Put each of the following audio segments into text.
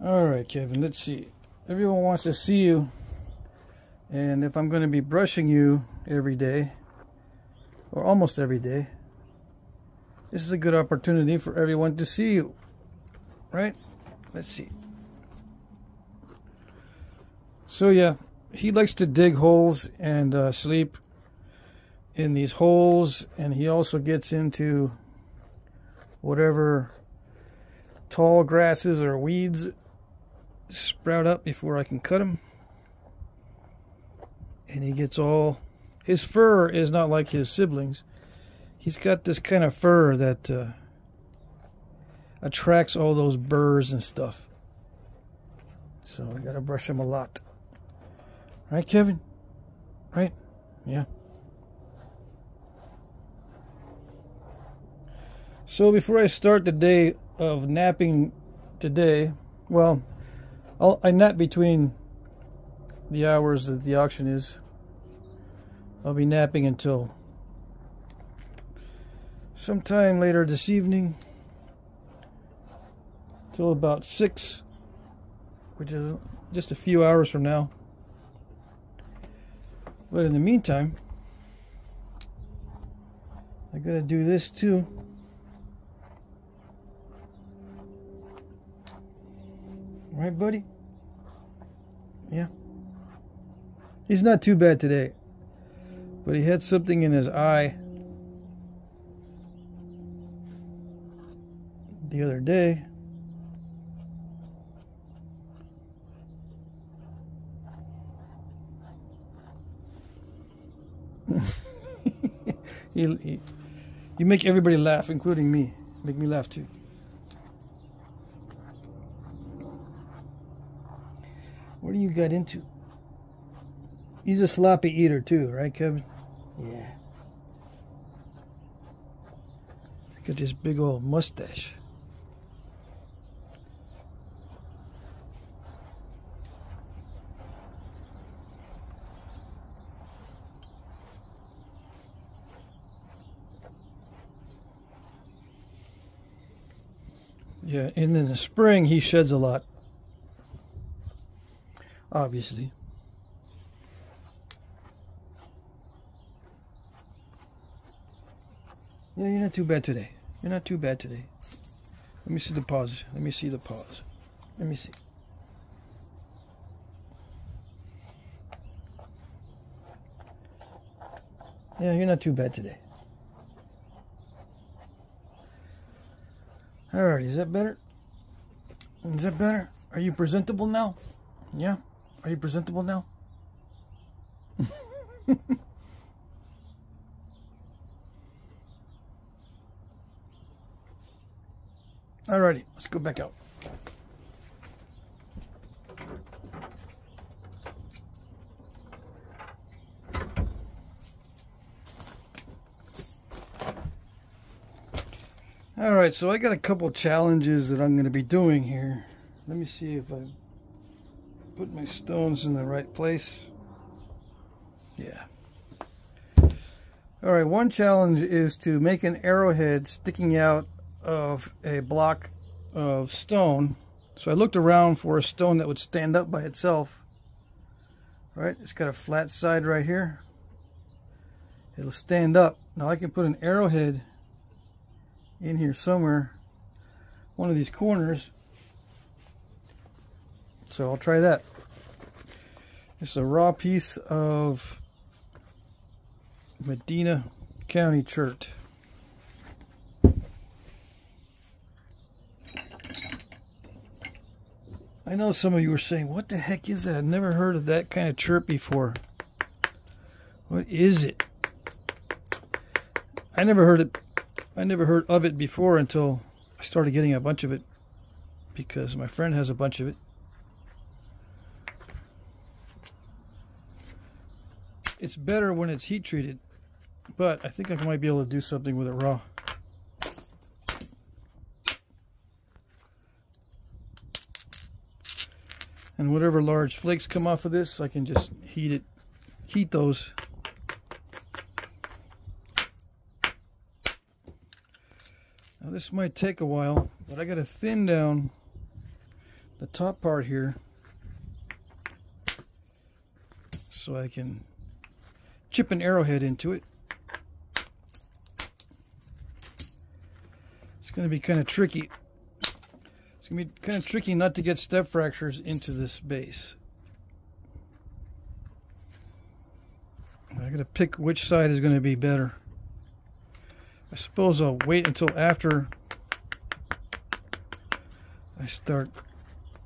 Alright, Kevin, let's see. Everyone wants to see you. And if I'm going to be brushing you every day, or almost every day, this is a good opportunity for everyone to see you. Right? Let's see. So yeah, he likes to dig holes and sleep in these holes. And he also gets into whatever tall grasses or weeds sprout up before I can cut them. And he gets all... His fur is not like his siblings. He's got this kind of fur that attracts all those burrs and stuff. So I gotta brush him a lot. Right, Kevin? Right? Yeah. So before I start the day of napping today, well, I nap between the hours that the auction is. I'll be napping until sometime later this evening, till about 6, which is just a few hours from now. But in the meantime, I gotta do this too. Right, buddy? Yeah. He's not too bad today, but he had something in his eye the other day. You make everybody laugh, including me. Make me laugh too. What do you got into? He's a sloppy eater too, right, Kevin? Yeah. Got this big old mustache. Yeah, and in the spring he sheds a lot. Obviously. Yeah, you're not too bad today. You're not too bad today. Let me see the paws. Let me see the paws. Let me see. Yeah, you're not too bad today. Alright, is that better? Is that better? Are you presentable now? Yeah? Are you presentable now? Alrighty, let's go back out. Alright, so I got a couple challenges that I'm going to be doing here. Let me see if I put my stones in the right place. Yeah. Alright, one challenge is to make an arrowhead sticking out of a block of stone. So I looked around for a stone that would stand up by itself. Right, it's got a flat side right here. It'll stand up. Now I can put an arrowhead in here somewhere, one of these corners. So I'll try that. It's a raw piece of Medina County chert. I know some of you are saying, what the heck is that? I've never heard of that kind of chert before. What is it? I never heard of it before until I started getting a bunch of it, because my friend has a bunch of it. It's better when it's heat treated, but I think I might be able to do something with it raw. And whatever large flakes come off of this, I can just heat those. Now this might take a while, but I got to thin down the top part here so I can chip an arrowhead into it. It's going to be kind of tricky. It's going to be kind of tricky not to get step fractures into this base. I got to pick which side is going to be better. I suppose I'll wait until after I start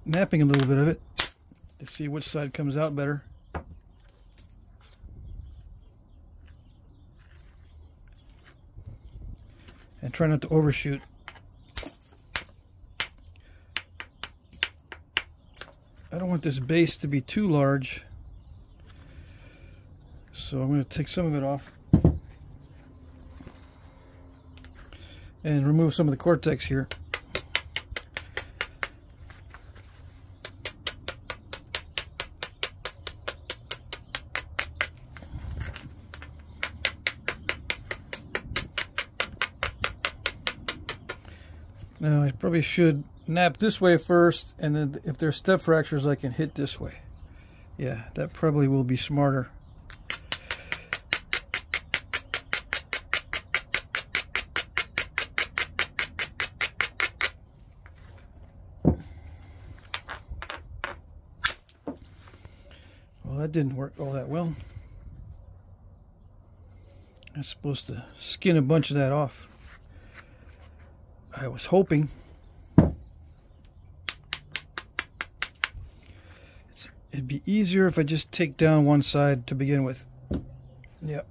knapping a little bit of it to see which side comes out better. And try not to overshoot. I don't want this base to be too large, so I'm going to take some of it off and remove some of the cortex here. Now I probably should knap this way first, and then if there's step fractures I can hit this way. Yeah, that probably will be smarter. Well, that didn't work all that well. I'm supposed to skin a bunch of that off. I was hoping. It'd be easier if I just take down one side to begin with. Yep.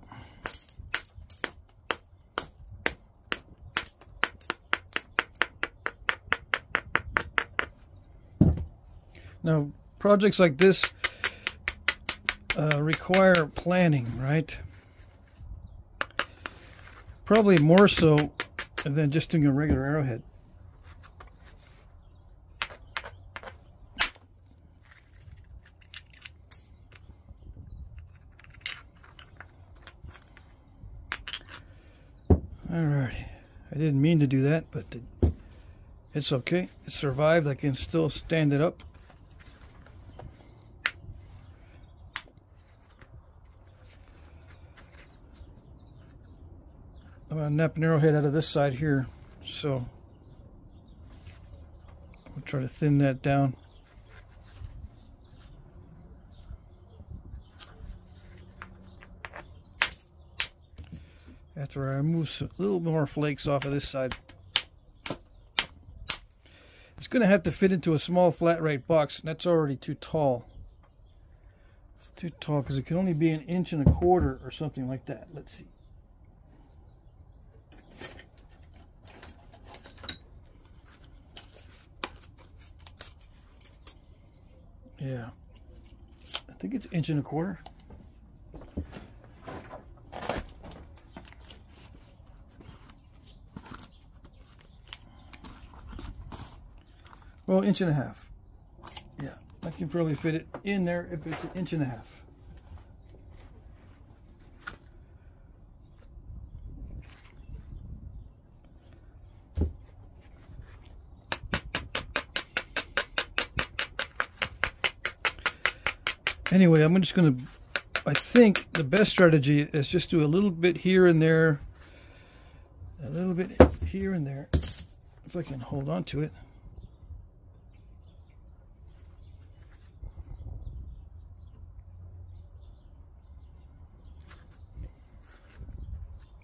Now, projects like this require planning, right? Probably more so than just doing a regular arrowhead. Alrighty, I didn't mean to do that, but it's okay. It survived. I can still stand it up. I'm going to nap an arrowhead out of this side here, so I'll try to thin that down. After I remove a little more flakes off of this side. It's going to have to fit into a small flat rate box, and that's already too tall. It's too tall because it can only be 1.25 inches or something like that. Let's see. Yeah, I think it's 1.25 inches. Well, 1.5 inches. Yeah, I can probably fit it in there if it's 1.5 inches. Anyway, I'm just going to, I think the best strategy is just do a little bit here and there, a little bit here and there, if I can hold on to it.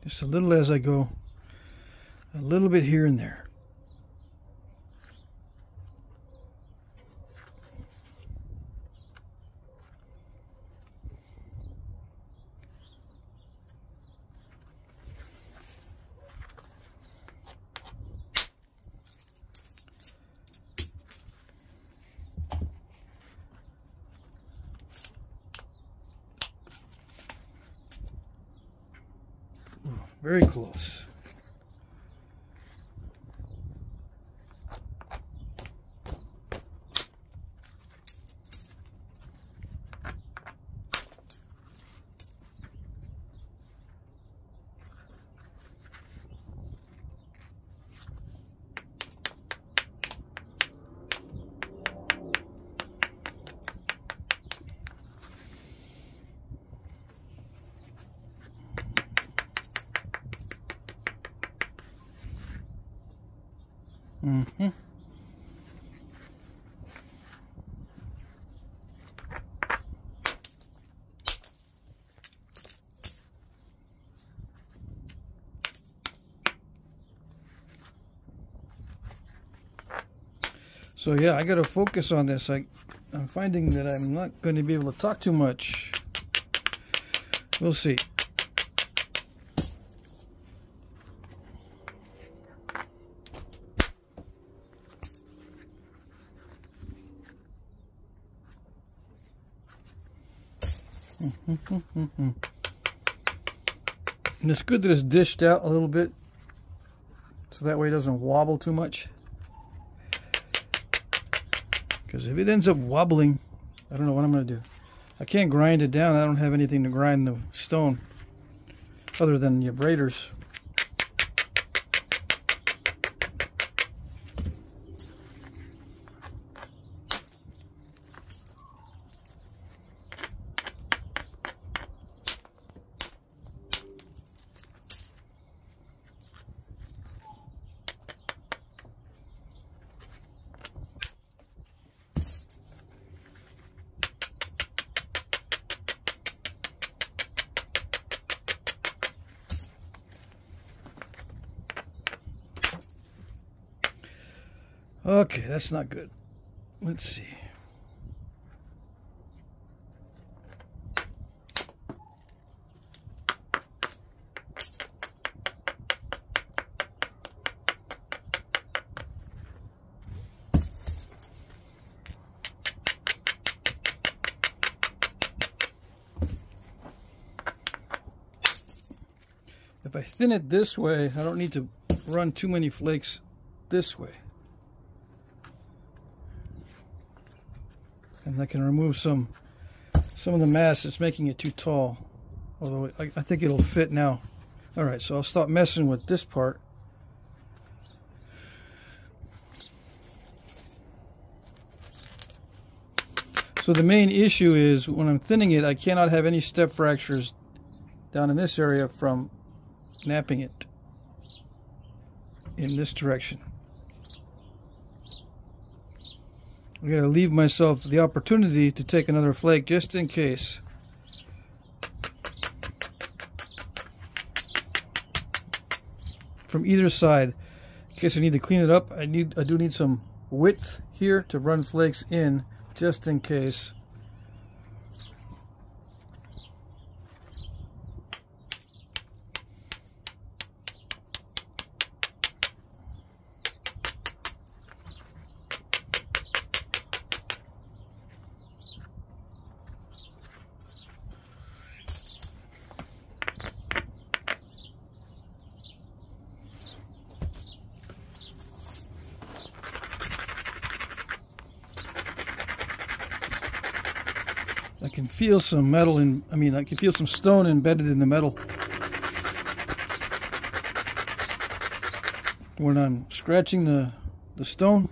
Just a little as I go, a little bit here and there. Very close. So yeah, I got to focus on this. I'm finding that I'm not going to be able to talk too much. We'll see. And it's good that it's dished out a little bit, so that way it doesn't wobble too much. Because if it ends up wobbling, I don't know what I'm going to do. I can't grind it down. I don't have anything to grind the stone other than the abraders. Okay, that's not good. Let's see. If I thin it this way, I don't need to run too many flakes this way. And I can remove some of the mass that's making it too tall. Although I think it'll fit now. Alright, so I'll stop messing with this part. So the main issue is when I'm thinning it, I cannot have any step fractures down in this area from knapping it in this direction. I gotta leave myself the opportunity to take another flake just in case. From either side, in case I need to clean it up. I do need some width here to run flakes in just in case. I can feel some metal I can feel some stone embedded in the metal when I'm scratching the stone.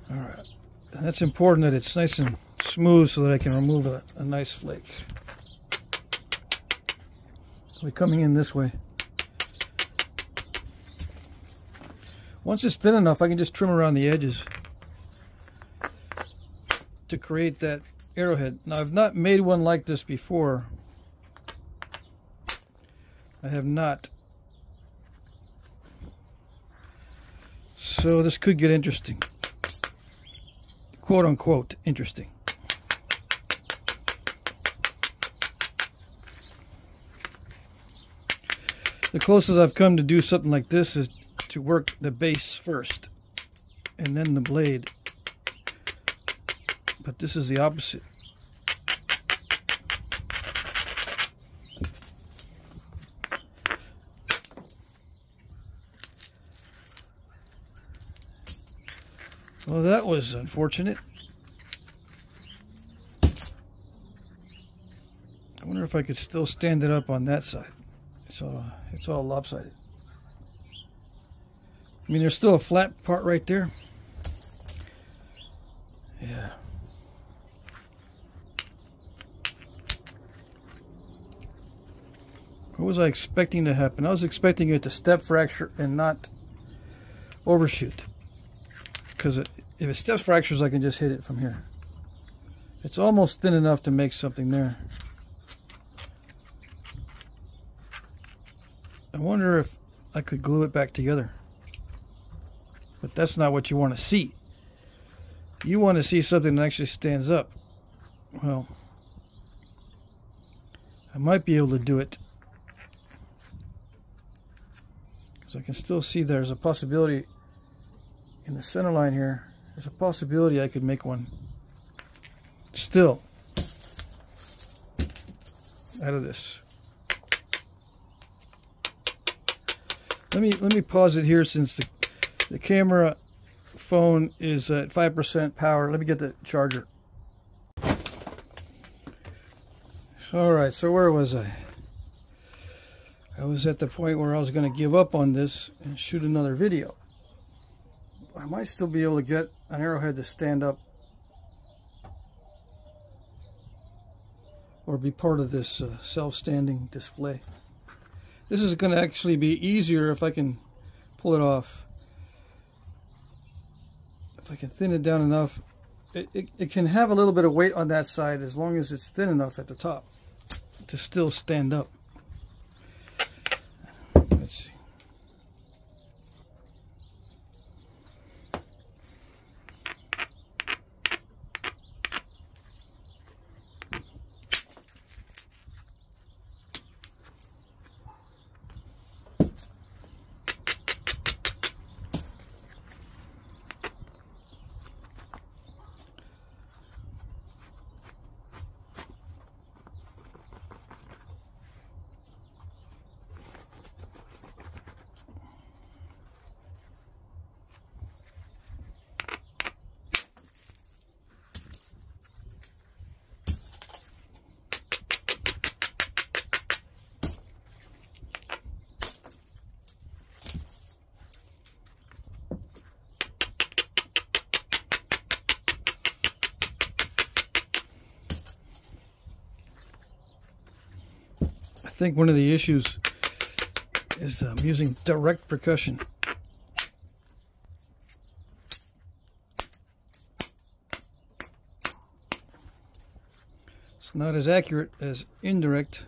All right, that's important that it's nice and smooth so that I can remove a nice flake. We're coming in this way. Once it's thin enough, I can just trim around the edges to create that arrowhead. Now, I've not made one like this before. I have not. So this could get interesting. Quote unquote interesting. The closest I've come to do something like this is to work the base first and then the blade. But this is the opposite. Well, that was unfortunate. I wonder if I could still stand it up on that side. So it's all lopsided. I mean, there's still a flat part right there. Yeah. What was I expecting to happen? I was expecting it to step fracture and not overshoot. Because if it steps fractures, I can just hit it from here. It's almost thin enough to make something there. I wonder if I could glue it back together. But that's not what you want to see. You want to see something that actually stands up. Well, I might be able to do it. Because I can still see there's a possibility in the center line here. There's a possibility I could make one still out of this. Let me pause it here since the camera phone is at 5% power. Let me get the charger. Alright, so where was I? I was at the point where I was going to give up on this and shoot another video. I might still be able to get an arrowhead to stand up or be part of this self-standing display. This is going to actually be easier if I can pull it off. If I can thin it down enough. It can have a little bit of weight on that side as long as it's thin enough at the top to still stand up. Let's see. I think one of the issues is I'm using direct percussion. It's not as accurate as indirect.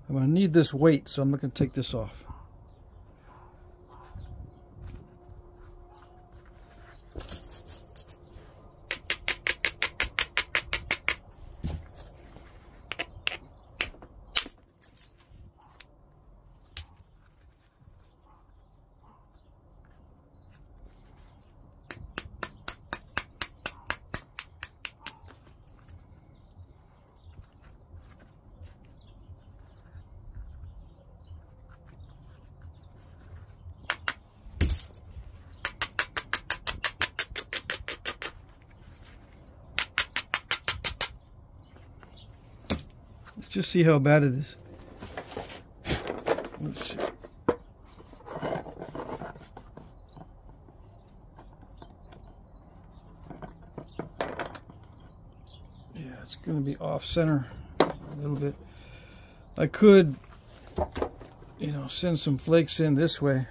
I'm going to need this weight, so I'm not going to take this off. Let's just see how bad it is. Let's see. Yeah, it's going to be off center a little bit. I could, you know, send some flakes in this way.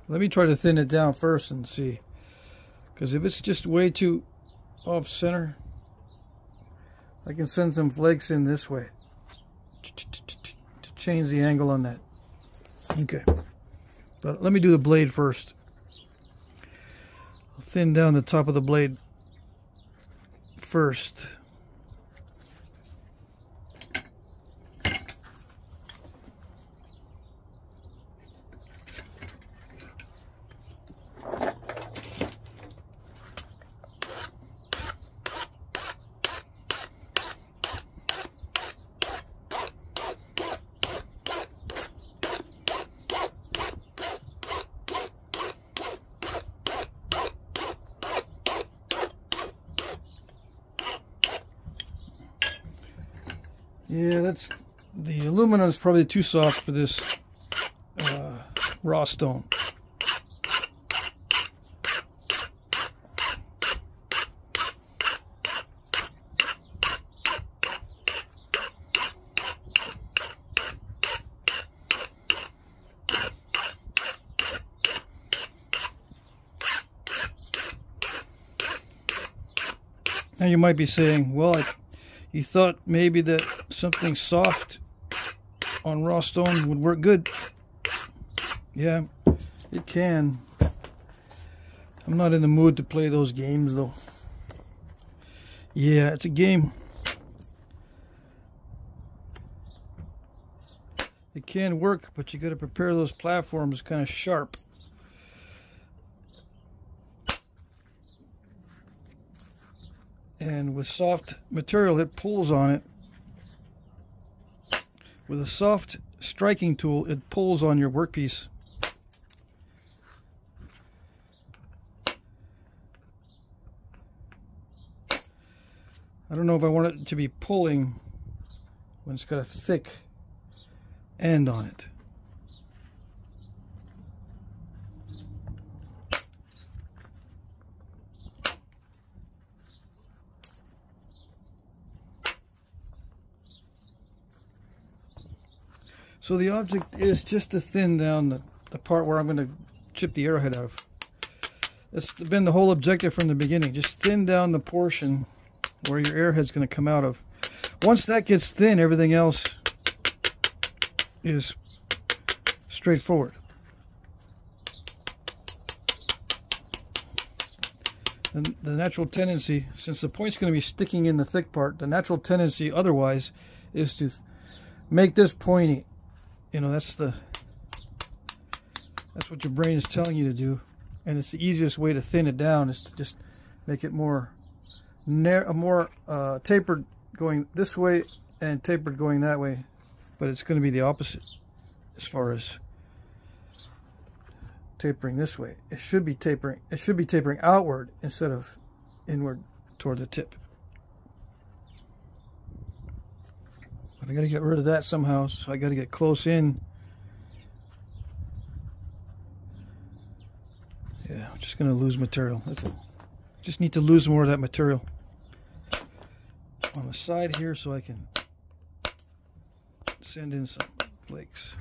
Let me try to thin it down first and see. Because if it's just way too off center, I can send some flakes in this way to change the angle on that. Okay. But let me do the blade first. I'll thin down the top of the blade first. Yeah, that's The aluminum is probably too soft for this raw stone. Now you might be saying, well, you thought maybe that something soft on raw stone would work good. Yeah, it can. I'm not in the mood to play those games though. Yeah, it's a game. It can work, but you got to prepare those platforms kind of sharp. And with soft material, it pulls on it. With a soft striking tool, it pulls on your workpiece. I don't know if I want it to be pulling when it's got a thick end on it. So the object is just to thin down the part where I'm going to chip the arrowhead out of. That's been the whole objective from the beginning. Just thin down the portion where your arrowhead's going to come out of. Once that gets thin, everything else is straightforward. And the natural tendency, since the point's going to be sticking in the thick part, the natural tendency otherwise is to make this pointy. You know, that's what your brain is telling you to do, and it's the easiest way to thin it down is to just make it more tapered going this way and tapered going that way, but it's going to be the opposite as far as tapering this way. It should be tapering. It should be tapering outward instead of inward toward the tip. But I got to get rid of that somehow, so I got to get close in. Yeah, I'm just going to lose material. That's all. Just need to lose more of that material on the side here so I can send in some flakes.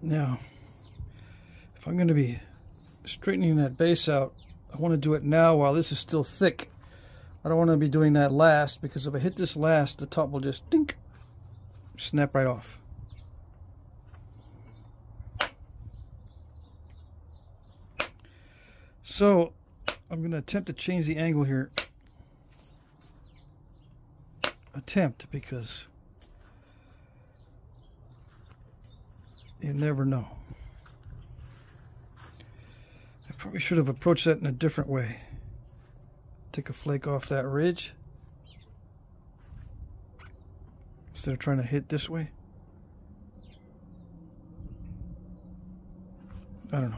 Now, if I'm going to be straightening that base out, I want to do it now while this is still thick. I don't want to be doing that last, because if I hit this last, the top will just dink, snap right off. So I'm going to attempt to change the angle here. Attempt, because you never know. I probably should have approached that in a different way. Take a flake off that ridge instead of trying to hit this way. I don't know.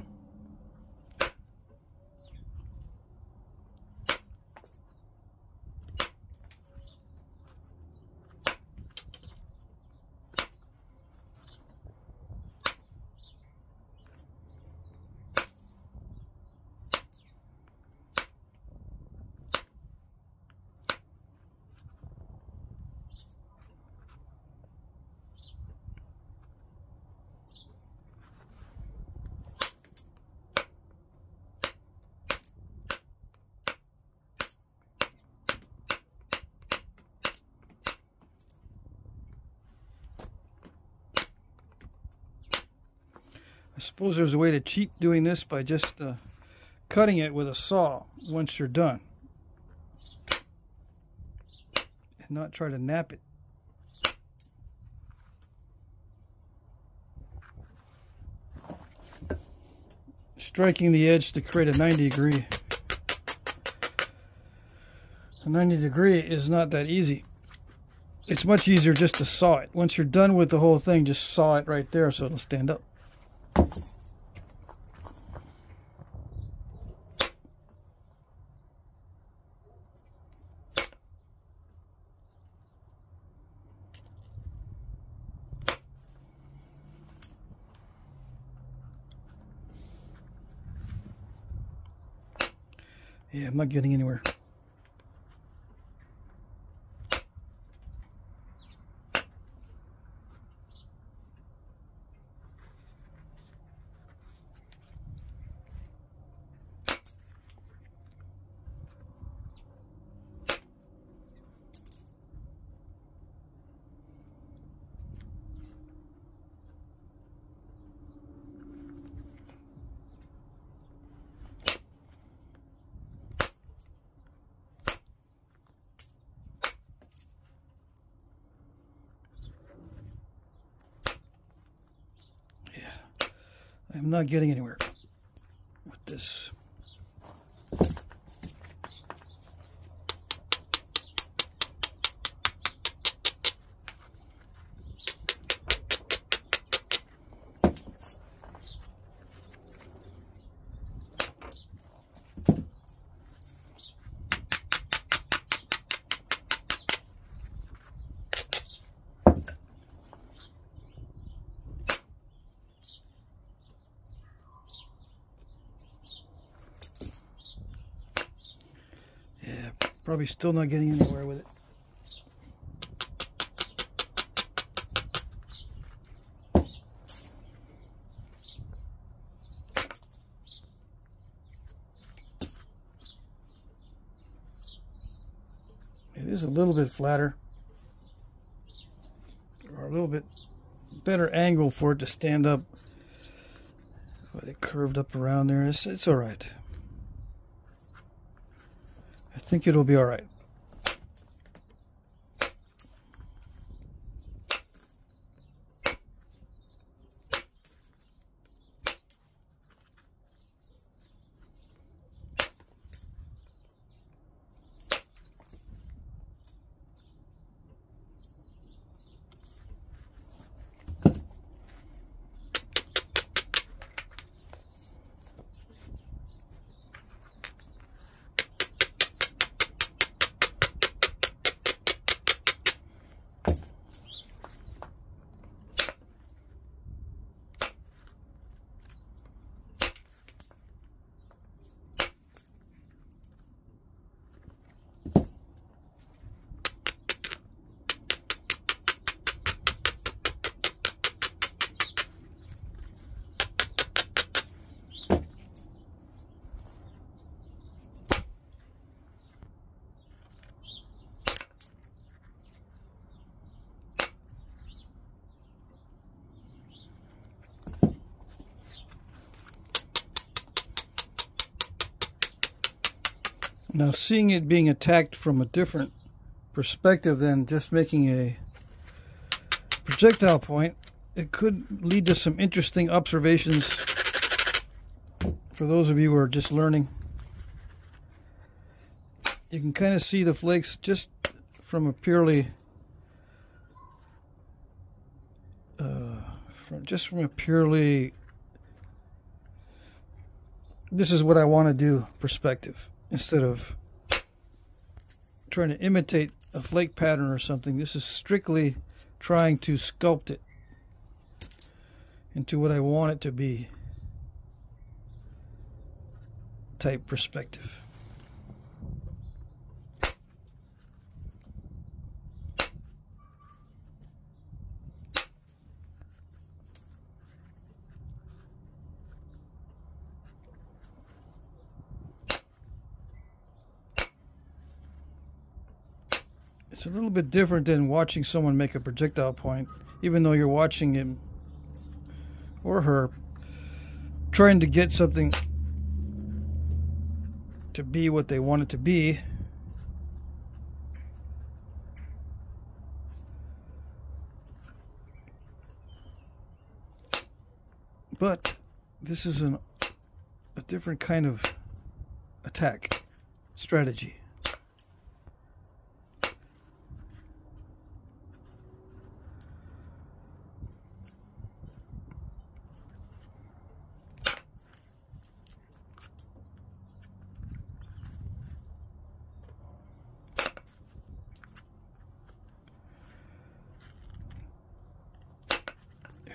I suppose there's a way to cheat doing this by just cutting it with a saw once you're done, and not try to nap it. Striking the edge to create a 90 degree. A 90 degree is not that easy. It's much easier just to saw it. Once you're done with the whole thing, just saw it right there so it'll stand up. Yeah, I'm not getting anywhere. I'm not getting anywhere with this. Probably still not getting anywhere with it. It is a little bit flatter, or a little bit better angle for it to stand up, but it curved up around there. It's all right. I think it'll be all right. Now, seeing it being attacked from a different perspective than just making a projectile point, it could lead to some interesting observations for those of you who are just learning. You can kind of see the flakes just from a purely this is what I want to do perspective. Instead of trying to imitate a flake pattern or something, this is strictly trying to sculpt it into what I want it to be type perspective. It's a little bit different than watching someone make a projectile point, even though you're watching him or her trying to get something to be what they want it to be. But this is a different kind of attack strategy.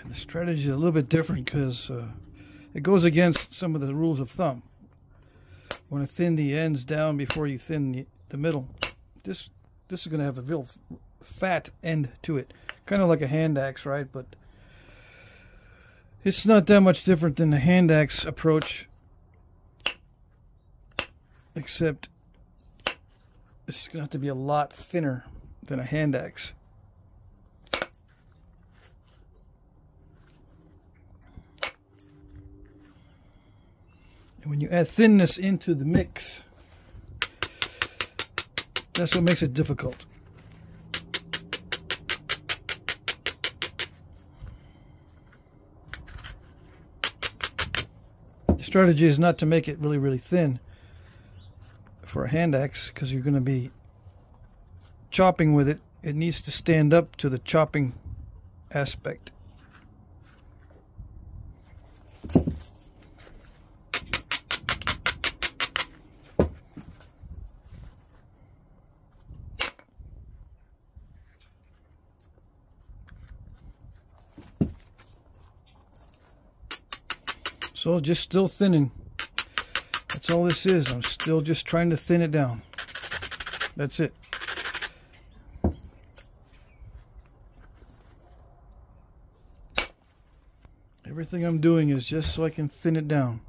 And the strategy is a little bit different because it goes against some of the rules of thumb. You want to thin the ends down before you thin the middle. This is going to have a real fat end to it, kind of like a hand axe, right? But it's not that much different than the hand axe approach, except it's going to have to be a lot thinner than a hand axe. And when you add thinness into the mix, that's what makes it difficult. The strategy is not to make it really, really thin for a hand axe, because you're going to be chopping with it. It needs to stand up to the chopping aspect. So just still thinning. That's all this is. I'm still just trying to thin it down. That's it. Everything I'm doing is just so I can thin it down.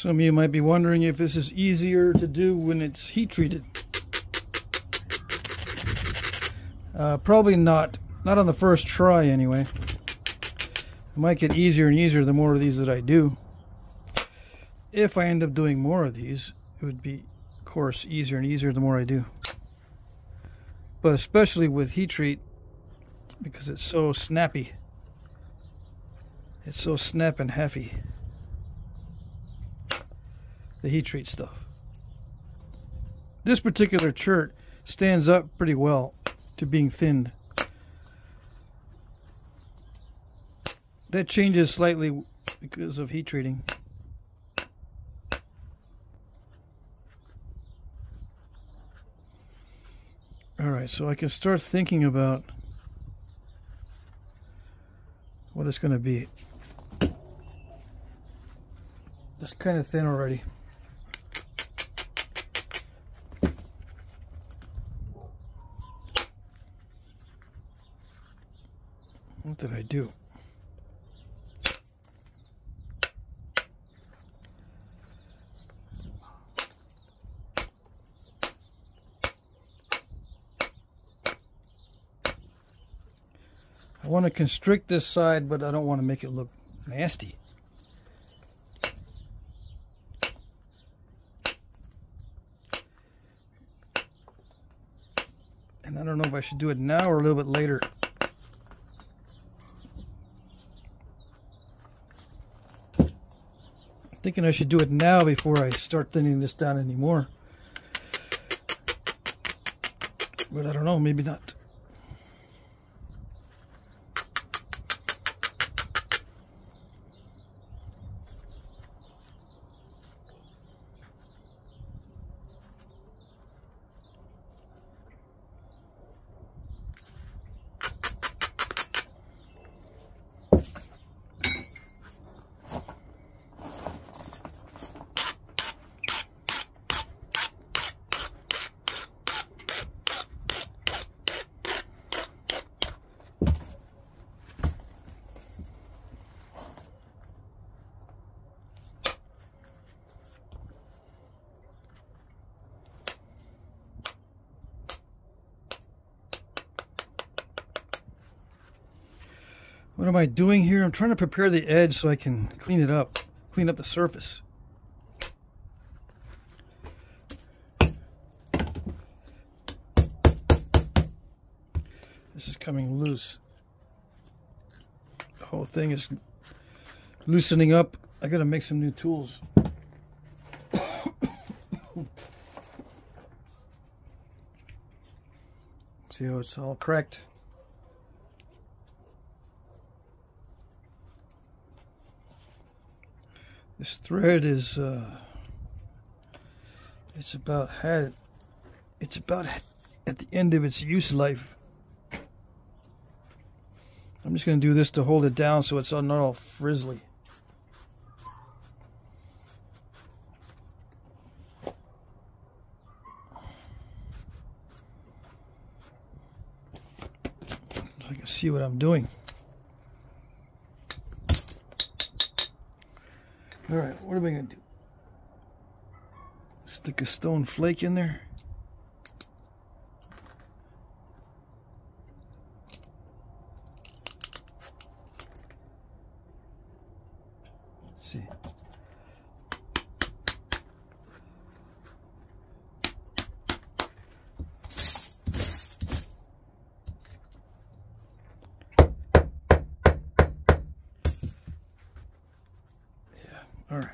Some of you might be wondering if this is easier to do when it's heat treated. Probably not. Not on the first try anyway. It might get easier and easier the more of these that I do. If I end up doing more of these, it would be, of course, easier and easier the more I do. But especially with heat treat, because it's so snappy. It's so snap and happy. The heat treat stuff. This particular chert stands up pretty well to being thinned. That changes slightly because of heat treating. Alright, so I can start thinking about what it's going to be. It's kind of thin already. What did I do? I want to constrict this side, but I don't want to make it look nasty. And I don't know if I should do it now or a little bit later. I'm thinking I should do it now before I start thinning this down anymore. But I don't know, maybe not. What am I doing here? I'm trying to prepare the edge so I can clean it up, clean up the surface. This is coming loose. The whole thing is loosening up. I gotta make some new tools. See how it's all cracked? This thread is it's about at the end of its use life. I'm just going to do this to hold it down so it's not all frizzly. So I can see what I'm doing. Alright, what are we going to do? Stick a stone flake in there. Let's see. All right.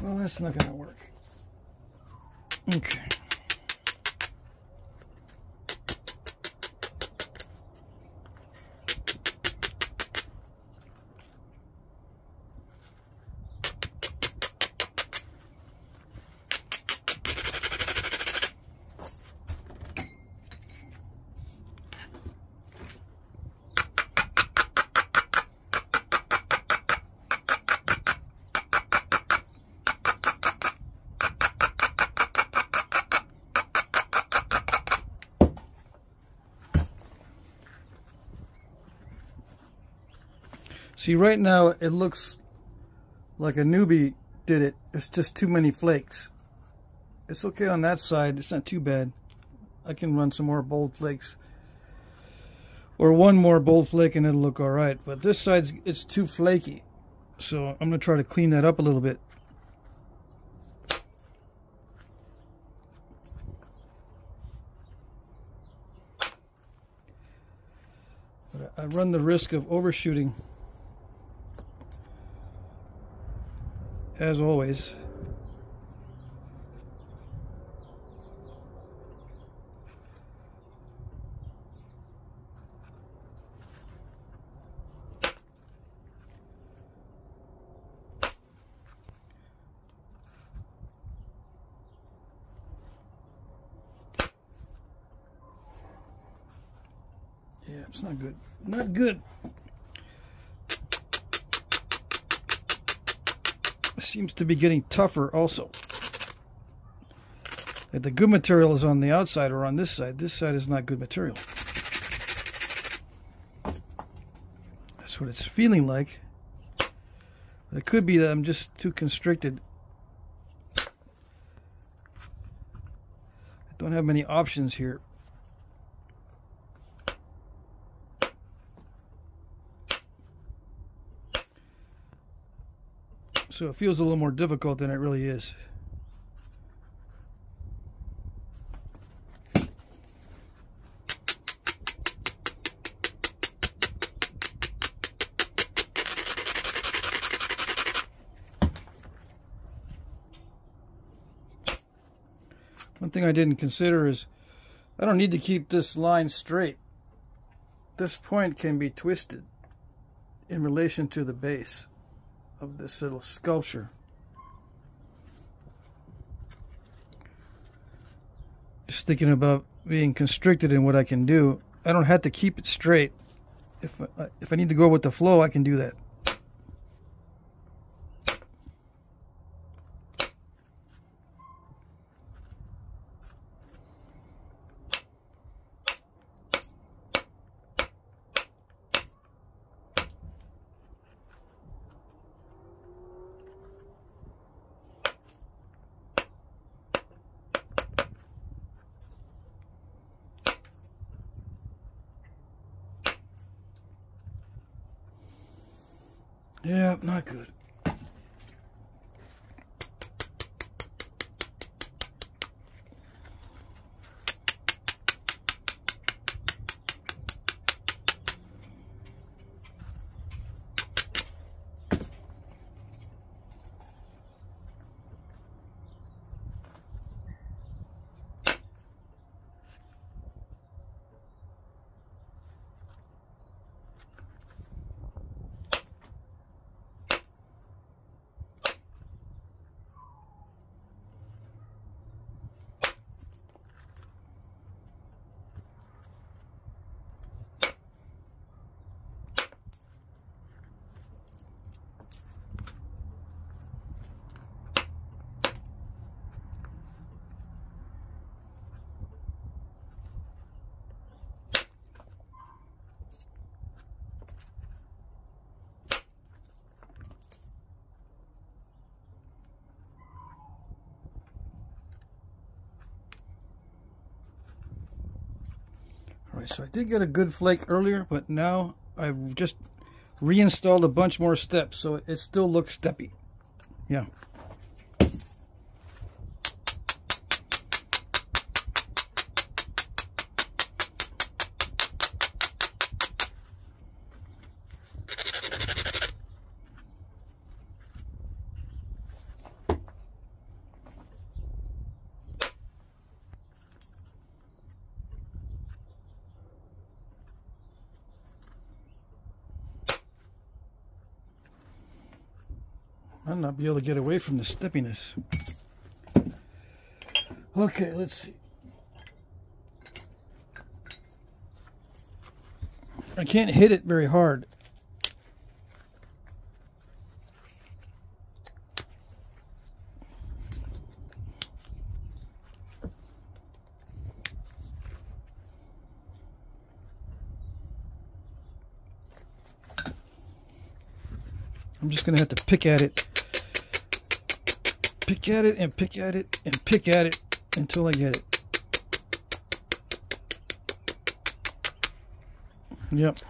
Well, that's not going to work. Okay. See, right now it looks like a newbie did it. It's just too many flakes. It's okay on that side. It's not too bad. I can run some more bold flakes. Or one more bold flake and it'll look alright. But this side, it's too flaky. So I'm going to try to clean that up a little bit. But I run the risk of overshooting. As always. Yeah, it's not good. Not good. Seems to be getting tougher also. Like the good material is on the outside or on this side. This side is not good material. That's what it's feeling like. But it could be that I'm just too constricted. I don't have many options here. So it feels a little more difficult than it really is. One thing I didn't consider is I don't need to keep this line straight. This point can be twisted in relation to the base of this little sculpture. Just thinking about being constricted in what I can do. I don't have to keep it straight. If I need to go with the flow, I can do that. Yeah, not good. Alright, so I did get a good flake earlier, but now I've just reinstalled a bunch more steps, so it still looks steppy. Yeah. I'll not be able to get away from the steppiness. Okay, let's see. I can't hit it very hard. I'm just going to have to pick at it. Pick at it and pick at it and pick at it until I get it. Yep.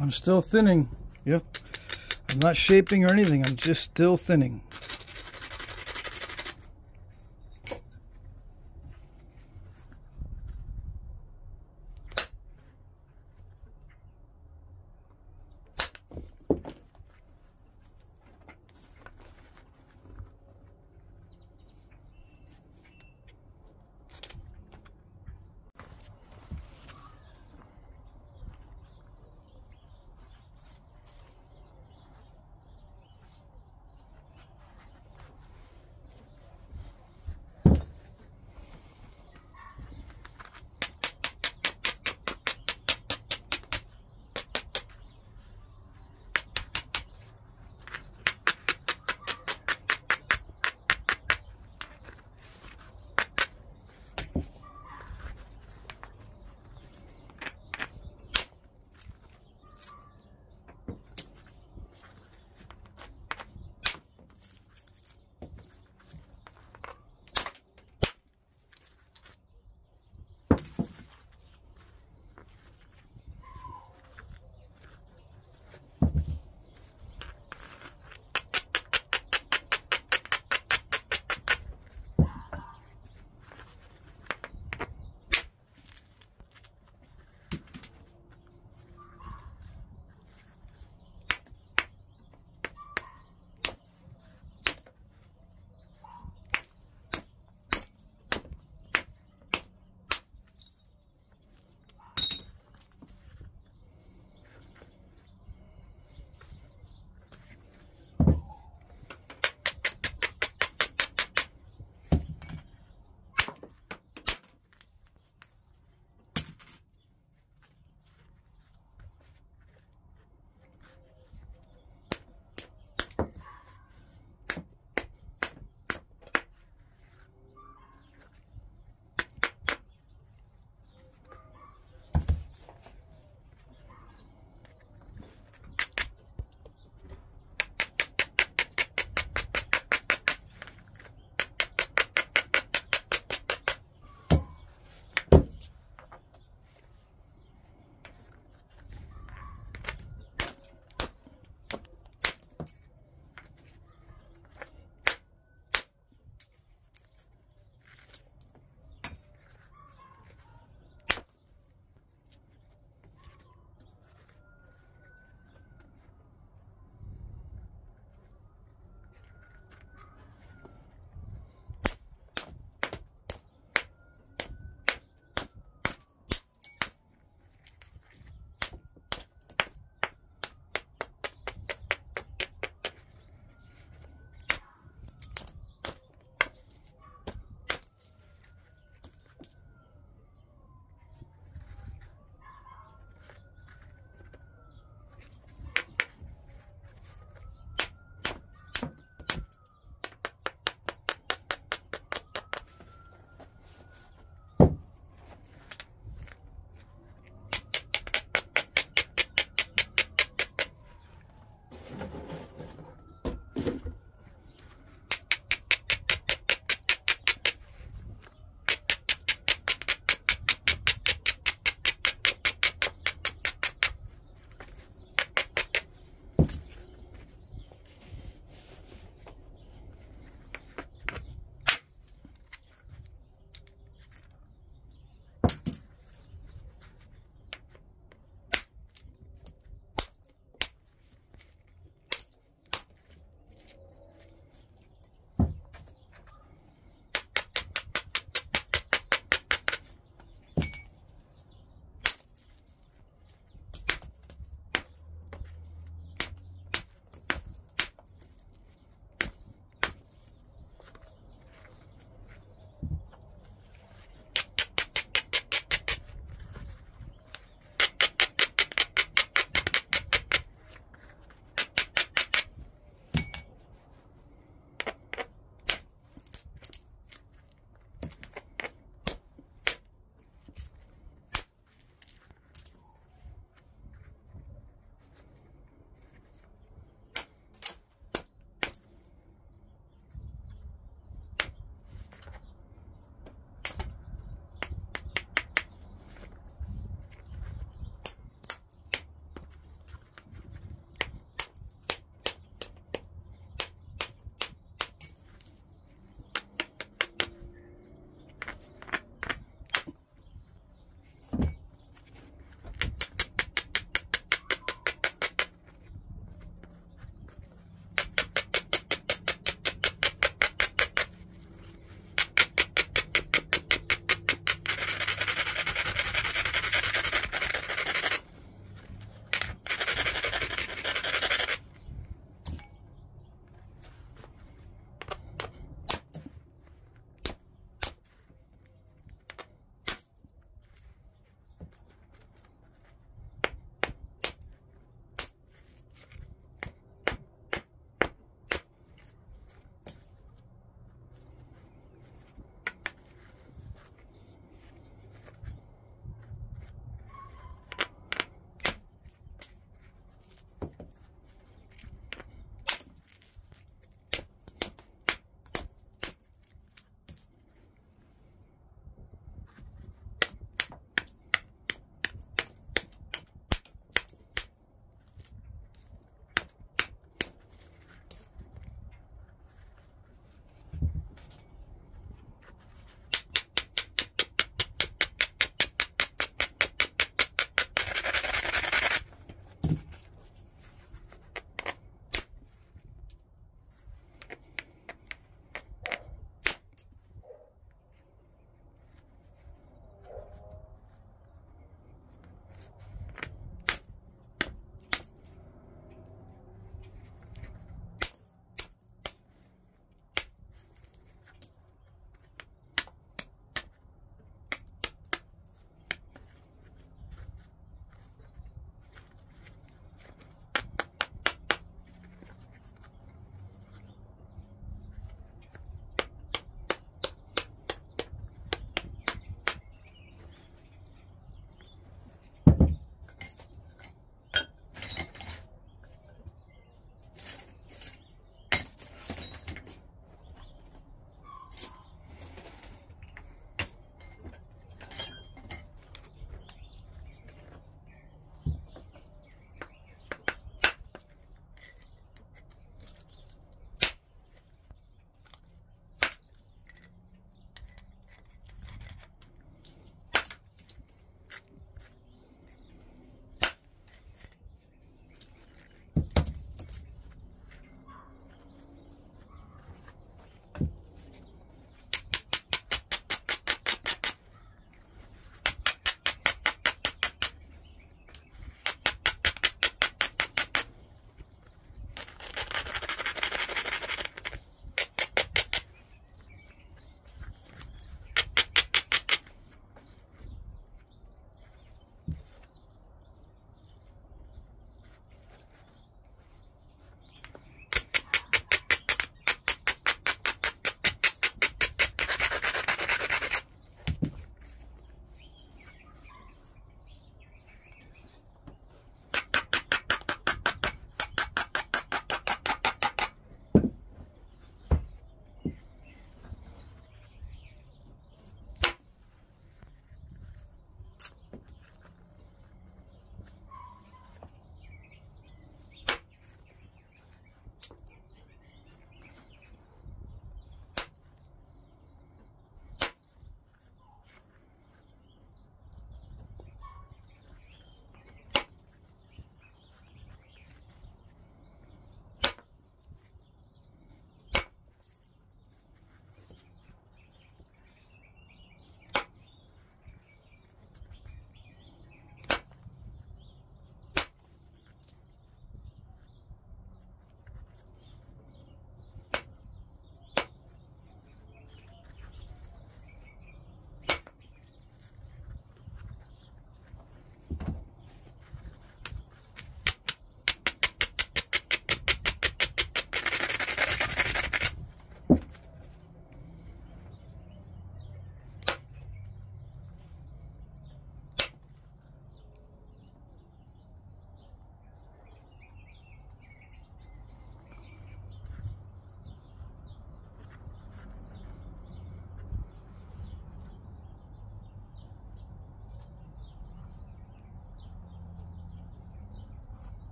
I'm still thinning. Yep. I'm not shaping or anything. I'm just still thinning.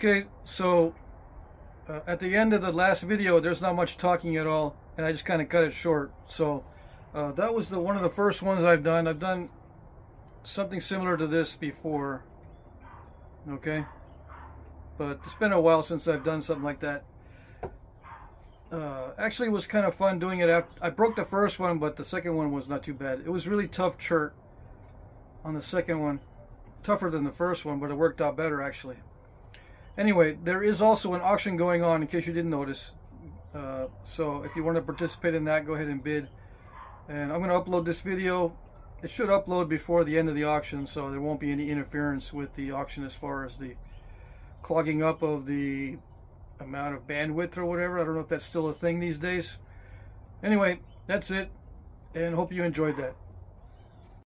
Okay, so at the end of the last video, there's not much talking at all, and I just kind of cut it short. So that was one of the first ones I've done. I've done something similar to this before, okay? But it's been a while since I've done something like that. Actually, it was kind of fun doing it after I broke the first one, but the second one was not too bad. It was really tough chert on the second one. Tougher than the first one, but it worked out better actually. Anyway, there is also an auction going on in case you didn't notice. So if you want to participate in that, go ahead and bid. And I'm going to upload this video. It should upload before the end of the auction, so there won't be any interference with the auction as far as the clogging up of the amount of bandwidth or whatever. I don't know if that's still a thing these days. Anyway, that's it, and hope you enjoyed that.